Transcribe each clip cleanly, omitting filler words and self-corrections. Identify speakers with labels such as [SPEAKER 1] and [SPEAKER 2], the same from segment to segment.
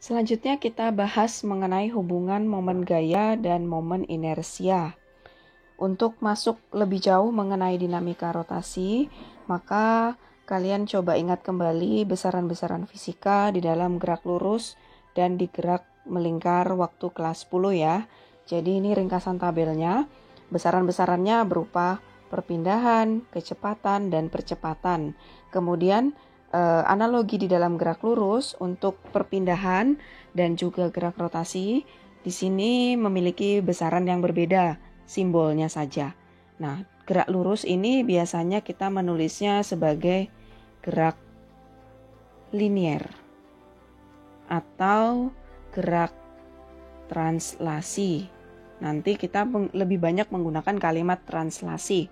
[SPEAKER 1] Selanjutnya kita bahas mengenai hubungan momen gaya dan momen inersia. Untuk masuk lebih jauh mengenai dinamika rotasi, maka kalian coba ingat kembali besaran-besaran fisika di dalam gerak lurus dan di gerak melingkar waktu kelas 10 ya. Jadi ini ringkasan tabelnya. Besaran-besarannya berupa perpindahan, kecepatan, dan percepatan. Kemudian analogi di dalam gerak lurus untuk perpindahan dan juga gerak rotasi di sini memiliki besaran yang berbeda, simbolnya saja. Nah, gerak lurus ini biasanya kita menulisnya sebagai gerak linier atau gerak translasi. Nanti kita lebih banyak menggunakan kalimat translasi.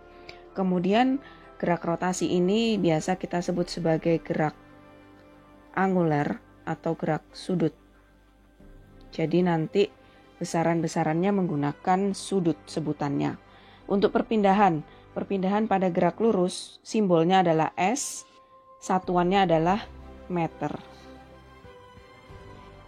[SPEAKER 1] Kemudian gerak rotasi ini biasa kita sebut sebagai gerak angular atau gerak sudut. Jadi nanti besaran-besarannya menggunakan sudut sebutannya. Untuk perpindahan pada gerak lurus simbolnya adalah S, satuannya adalah meter.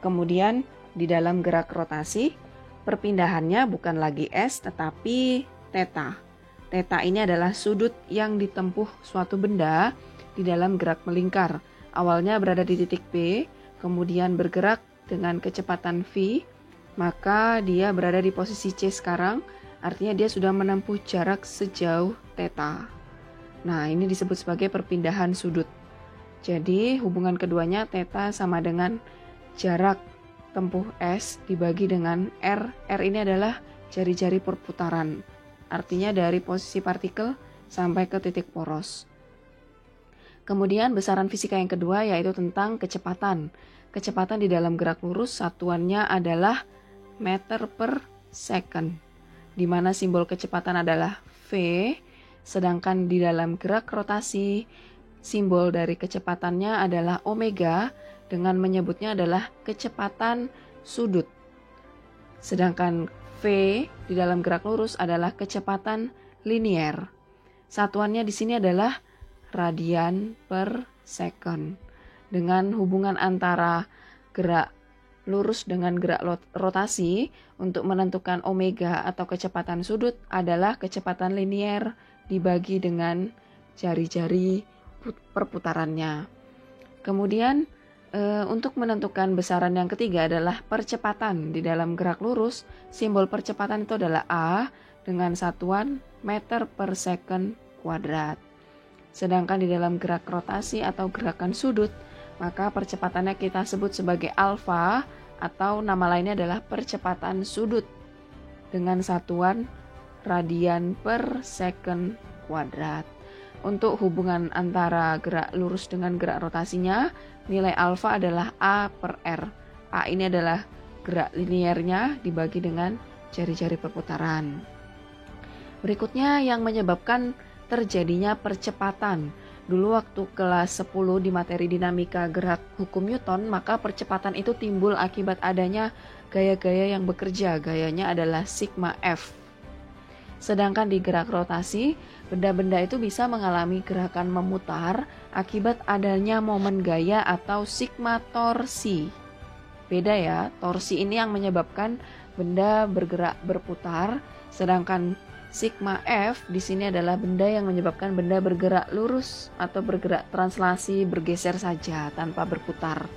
[SPEAKER 1] Kemudian di dalam gerak rotasi, perpindahannya bukan lagi S tetapi theta. Theta ini adalah sudut yang ditempuh suatu benda di dalam gerak melingkar. Awalnya berada di titik P, kemudian bergerak dengan kecepatan V, maka dia berada di posisi C sekarang, artinya dia sudah menempuh jarak sejauh theta. Nah, ini disebut sebagai perpindahan sudut. Jadi, hubungan keduanya theta sama dengan jarak tempuh S dibagi dengan R. R ini adalah jari-jari perputaran. Artinya dari posisi partikel sampai ke titik poros. Kemudian besaran fisika yang kedua yaitu tentang kecepatan. Kecepatan di dalam gerak lurus satuannya adalah meter per second, di mana simbol kecepatan adalah V, sedangkan di dalam gerak rotasi simbol dari kecepatannya adalah omega dengan menyebutnya adalah kecepatan sudut. Sedangkan V di dalam gerak lurus adalah kecepatan linier. Satuannya di sini adalah radian per second. Dengan hubungan antara gerak lurus dengan gerak rotasi untuk menentukan omega atau kecepatan sudut adalah kecepatan linier dibagi dengan jari-jari perputarannya. Kemudian untuk menentukan besaran yang ketiga adalah percepatan. Di dalam gerak lurus, simbol percepatan itu adalah A dengan satuan meter per second kuadrat. Sedangkan di dalam gerak rotasi atau gerakan sudut, maka percepatannya kita sebut sebagai alfa atau nama lainnya adalah percepatan sudut dengan satuan radian per second kuadrat. Untuk hubungan antara gerak lurus dengan gerak rotasinya, nilai alfa adalah A per R. A ini adalah gerak liniernya dibagi dengan jari-jari perputaran. Berikutnya yang menyebabkan terjadinya percepatan. Dulu waktu kelas 10 di materi dinamika gerak hukum Newton, maka percepatan itu timbul akibat adanya gaya-gaya yang bekerja. Gayanya adalah sigma F. Sedangkan di gerak rotasi, benda-benda itu bisa mengalami gerakan memutar akibat adanya momen gaya atau sigma torsi. Beda ya, torsi ini yang menyebabkan benda bergerak berputar, sedangkan sigma F di sini adalah benda yang menyebabkan benda bergerak lurus atau bergerak translasi, bergeser saja tanpa berputar.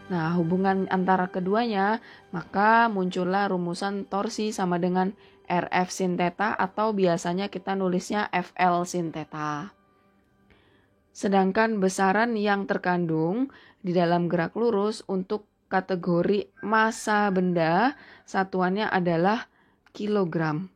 [SPEAKER 1] Nah, hubungan antara keduanya, maka muncullah rumusan torsi sama dengan RF sin theta atau biasanya kita nulisnya FL sin theta. Sedangkan besaran yang terkandung di dalam gerak lurus untuk kategori massa benda, satuannya adalah kilogram.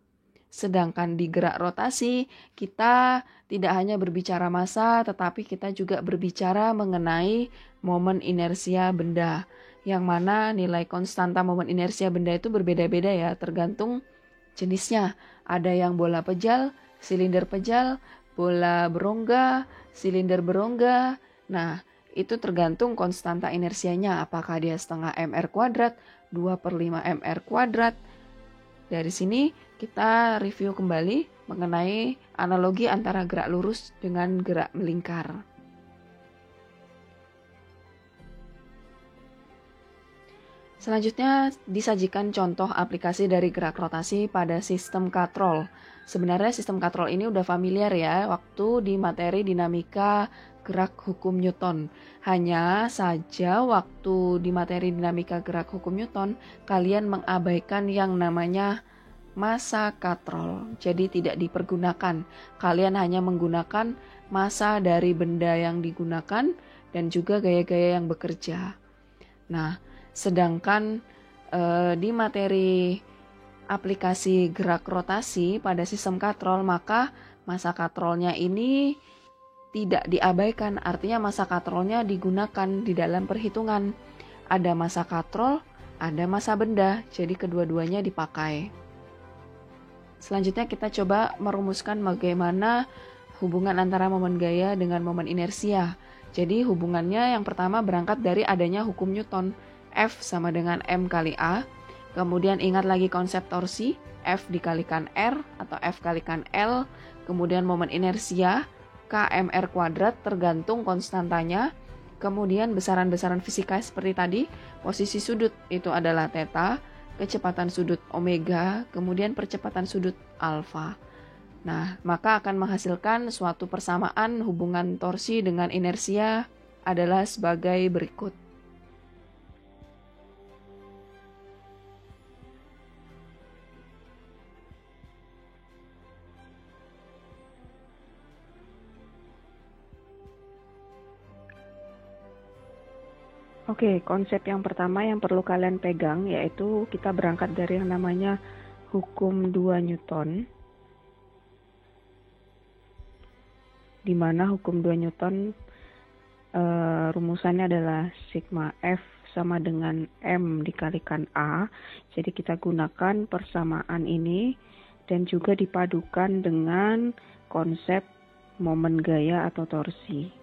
[SPEAKER 1] Sedangkan di gerak rotasi, kita tidak hanya berbicara massa, tetapi kita juga berbicara mengenai momen inersia benda. Yang mana nilai konstanta momen inersia benda itu berbeda-beda ya, tergantung jenisnya. Ada yang bola pejal, silinder pejal, bola berongga, silinder berongga. Nah, itu tergantung konstanta inersianya. Apakah dia setengah mr kuadrat, 2/5 mr kuadrat. Dari sini kita review kembali mengenai analogi antara gerak lurus dengan gerak melingkar. Selanjutnya disajikan contoh aplikasi dari gerak rotasi pada sistem katrol. Sebenarnya sistem katrol ini udah familiar ya waktu di materi dinamika gerak hukum Newton. Hanya saja waktu di materi dinamika gerak hukum Newton, kalian mengabaikan yang namanya massa katrol. Jadi tidak dipergunakan. Kalian hanya menggunakan massa dari benda yang digunakan dan juga gaya-gaya yang bekerja. Nah, sedangkan di materi aplikasi gerak rotasi pada sistem katrol, maka massa katrolnya ini tidak diabaikan. Artinya massa katrolnya digunakan di dalam perhitungan. Ada massa katrol, ada massa benda, jadi kedua-duanya dipakai. Selanjutnya kita coba merumuskan bagaimana hubungan antara momen gaya dengan momen inersia. Jadi hubungannya yang pertama berangkat dari adanya hukum Newton. F sama dengan M kali A. Kemudian ingat lagi konsep torsi, F dikalikan R atau F kalikan L. Kemudian momen inersia, KMR kuadrat tergantung konstantanya. Kemudian besaran-besaran fisika seperti tadi, posisi sudut itu adalah theta, kecepatan sudut omega, kemudian percepatan sudut alfa. Nah, maka akan menghasilkan suatu persamaan hubungan torsi dengan inersia adalah sebagai berikut. Oke, konsep yang pertama yang perlu kalian pegang yaitu kita berangkat dari yang namanya hukum 2 Newton, di mana hukum 2 Newton rumusannya adalah sigma F sama dengan M dikalikan A. Jadi kita gunakan persamaan ini dan juga dipadukan dengan konsep momen gaya atau torsi.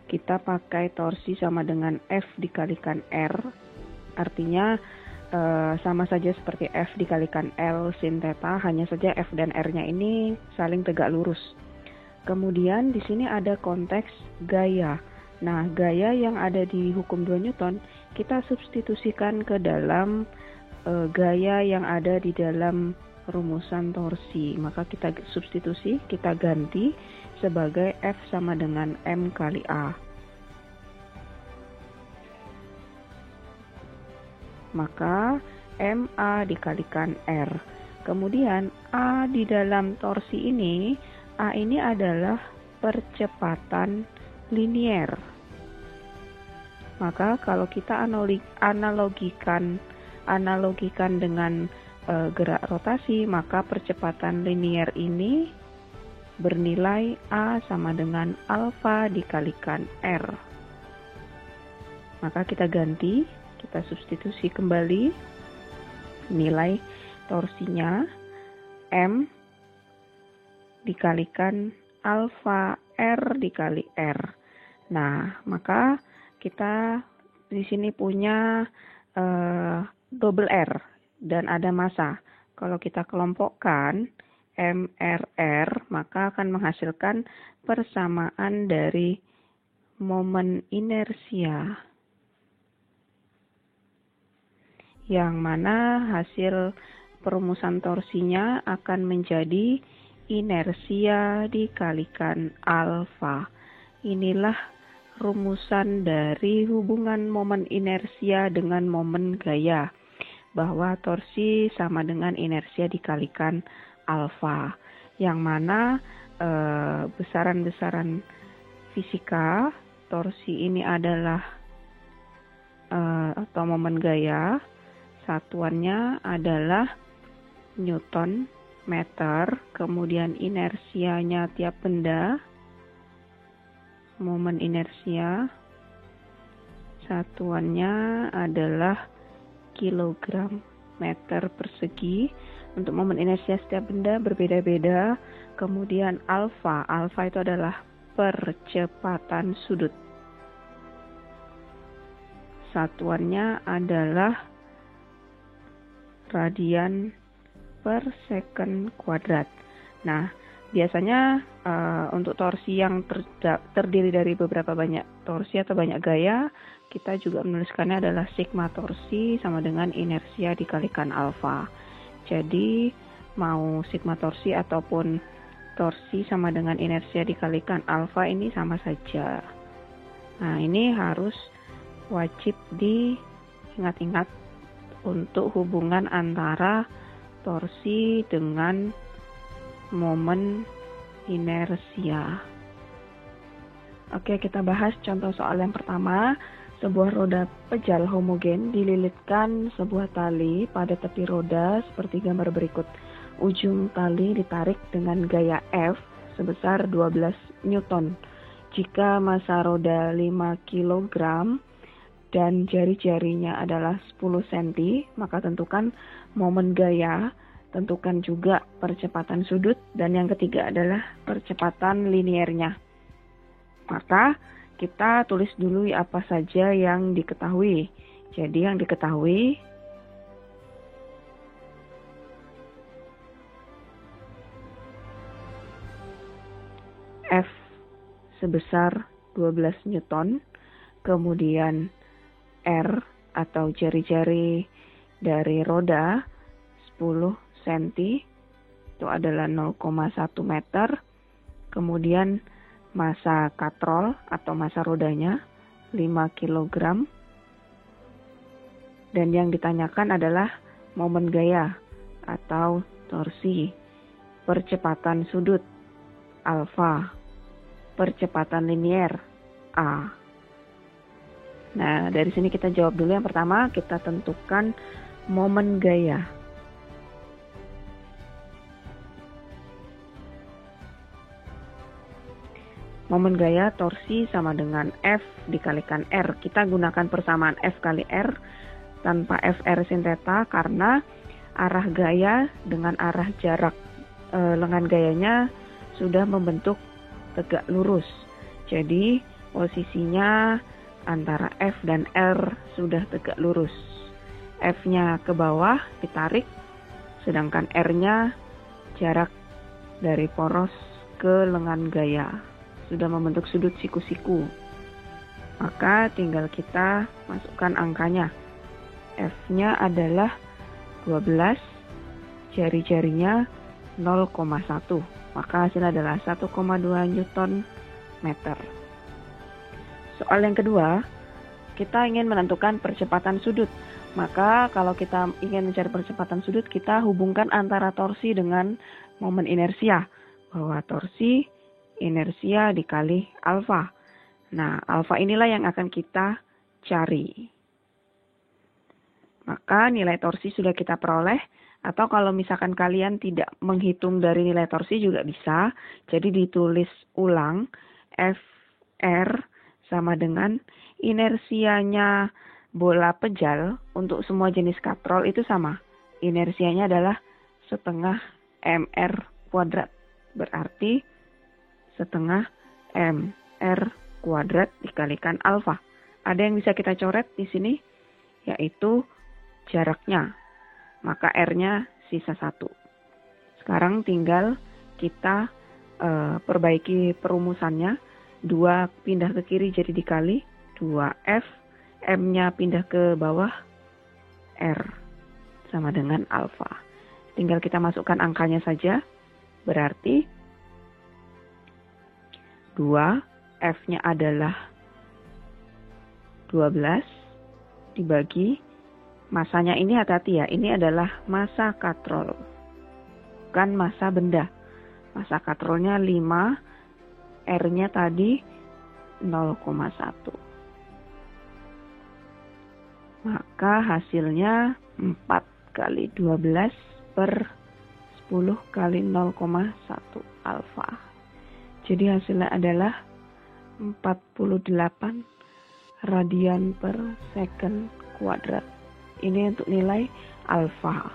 [SPEAKER 1] Kita pakai torsi sama dengan F dikalikan R, artinya sama saja seperti F dikalikan L sin theta, hanya saja F dan R-nya ini saling tegak lurus. Kemudian di sini ada konteks gaya. Nah, gaya yang ada di hukum 2 Newton kita substitusikan ke dalam gaya yang ada di dalam rumusan torsi. Maka kita substitusi, kita ganti sebagai F sama dengan M kali A. Maka MA dikalikan R. Kemudian A di dalam torsi ini, A ini adalah percepatan linier. Maka kalau kita analogikan dengan gerak rotasi, maka percepatan linier ini bernilai A sama dengan alfa dikalikan R. Maka kita ganti, kita substitusi kembali nilai torsinya M dikalikan alfa R dikali R. Nah, maka kita di sini punya double R dan ada massa. Kalau kita kelompokkan MRR, maka akan menghasilkan persamaan dari momen inersia, yang mana hasil perumusan torsinya akan menjadi inersia dikalikan alfa. Inilah rumusan dari hubungan momen inersia dengan momen gaya, bahwa torsi sama dengan inersia dikalikan alfa, yang mana besaran-besaran fisika torsi ini adalah atau momen gaya, satuannya adalah Newton meter, kemudian inersianya tiap benda, momen inersia, satuannya adalah kilogram meter persegi. Untuk momen inersia setiap benda berbeda-beda. Kemudian alfa itu adalah percepatan sudut, satuannya adalah radian per second kuadrat. Nah, biasanya untuk torsi yang terdiri dari beberapa banyak torsi atau banyak gaya, kita juga menuliskannya adalah sigma torsi sama dengan inersia dikalikan alfa. Jadi, mau sigma torsi ataupun torsi sama dengan inersia dikalikan alfa ini sama saja. Nah, ini harus wajib diingat-ingat untuk hubungan antara torsi dengan momen inersia. Oke, kita bahas contoh soal yang pertama. Sebuah roda pejal homogen dililitkan sebuah tali pada tepi roda seperti gambar berikut. Ujung tali ditarik dengan gaya F sebesar 12 Newton. Jika massa roda 5 kg dan jari-jarinya adalah 10 cm, maka tentukan momen gaya, tentukan juga percepatan sudut, dan yang ketiga adalah percepatan liniernya. Maka kita tulis dulu apa saja yang diketahui. Jadi yang diketahui F sebesar 12 Newton, kemudian R atau jari-jari dari roda 10 cm, itu adalah 0,1 meter, kemudian massa katrol atau massa rodanya 5 kg, dan yang ditanyakan adalah momen gaya atau torsi, percepatan sudut alfa, percepatan linier A. Nah, dari sini kita jawab dulu. Yang pertama, kita tentukan momen gaya. Momen gaya torsi sama dengan F dikalikan R. Kita gunakan persamaan F kali R tanpa FR sin theta karena arah gaya dengan arah jarak lengan gayanya sudah membentuk tegak lurus. Jadi posisinya antara F dan R sudah tegak lurus. F-nya ke bawah ditarik, sedangkan R-nya jarak dari poros ke lengan gaya sudah membentuk sudut siku-siku. Maka tinggal kita masukkan angkanya. F-nya adalah 12, jari-jarinya 0,1. Maka hasilnya adalah 1,2 Newton meter. Soal yang kedua, kita ingin menentukan percepatan sudut. Maka kalau kita ingin mencari percepatan sudut, kita hubungkan antara torsi dengan momen inersia. Bahwa torsi inersia dikali alfa. Nah, alfa inilah yang akan kita cari. Maka nilai torsi sudah kita peroleh, atau kalau misalkan kalian tidak menghitung dari nilai torsi juga bisa. Jadi ditulis ulang Fr sama dengan inersianya bola pejal untuk semua jenis katrol itu sama. Inersianya adalah setengah mr kuadrat. Berarti setengah mr kuadrat dikalikan alfa. Ada yang bisa kita coret di sini, yaitu jaraknya. Maka R-nya sisa 1. Sekarang tinggal kita perbaiki perumusannya. 2 pindah ke kiri jadi dikali 2F. M-nya pindah ke bawah, R sama dengan alfa. Tinggal kita masukkan angkanya saja. Berarti 2, F-nya adalah 12 dibagi masanya. Ini hati-hati ya, ini adalah massa katrol, bukan massa benda. Massa katrolnya 5, R-nya tadi 0,1. Maka hasilnya 4 kali 12 per 10 kali 0,1 alfa. Jadi hasilnya adalah 48 radian per second kuadrat. Ini untuk nilai alfa.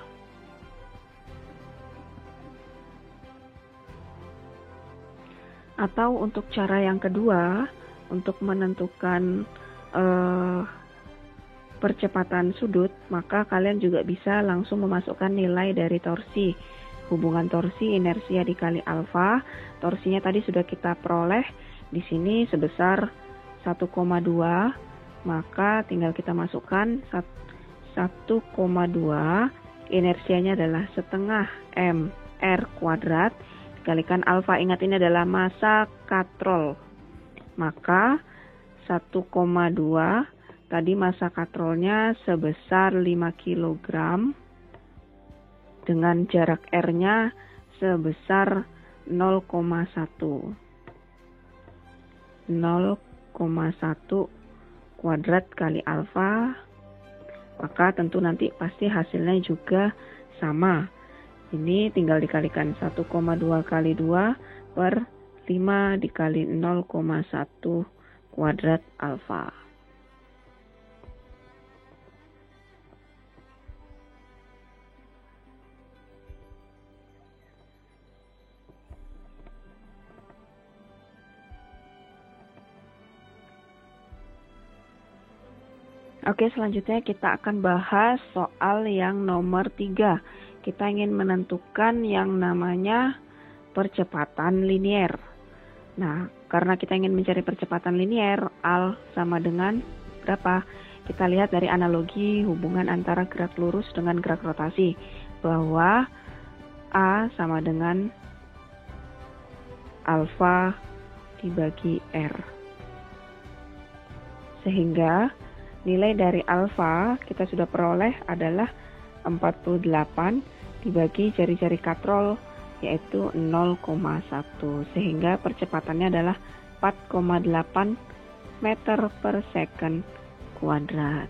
[SPEAKER 1] Atau untuk cara yang kedua, untuk menentukan percepatan sudut, maka kalian juga bisa langsung memasukkan nilai dari torsi. hubungan torsi inersia dikali alfa. Torsinya tadi sudah kita peroleh di sini sebesar 1,2, maka tinggal kita masukkan 1,2, inersianya adalah setengah mr kuadrat dikalikan alfa. Ingat, ini adalah massa katrol, maka 1,2 tadi massa katrolnya sebesar 5 kg dengan jarak R-nya sebesar 0,1 kuadrat kali alfa, maka tentu nanti pasti hasilnya juga sama. Ini tinggal dikalikan 1,2 kali 2 per 5 dikali 0,1 kuadrat alfa. Oke, selanjutnya kita akan bahas soal yang nomor 3. Kita ingin menentukan yang namanya percepatan linier. Nah, karena kita ingin mencari percepatan linier, Al sama dengan berapa? Kita lihat dari analogi hubungan antara gerak lurus dengan gerak rotasi, bahwa A sama dengan alfa dibagi R. Sehingga nilai dari alfa kita sudah peroleh adalah 48 dibagi jari-jari katrol, yaitu 0,1, sehingga percepatannya adalah 4,8 meter per second kuadrat.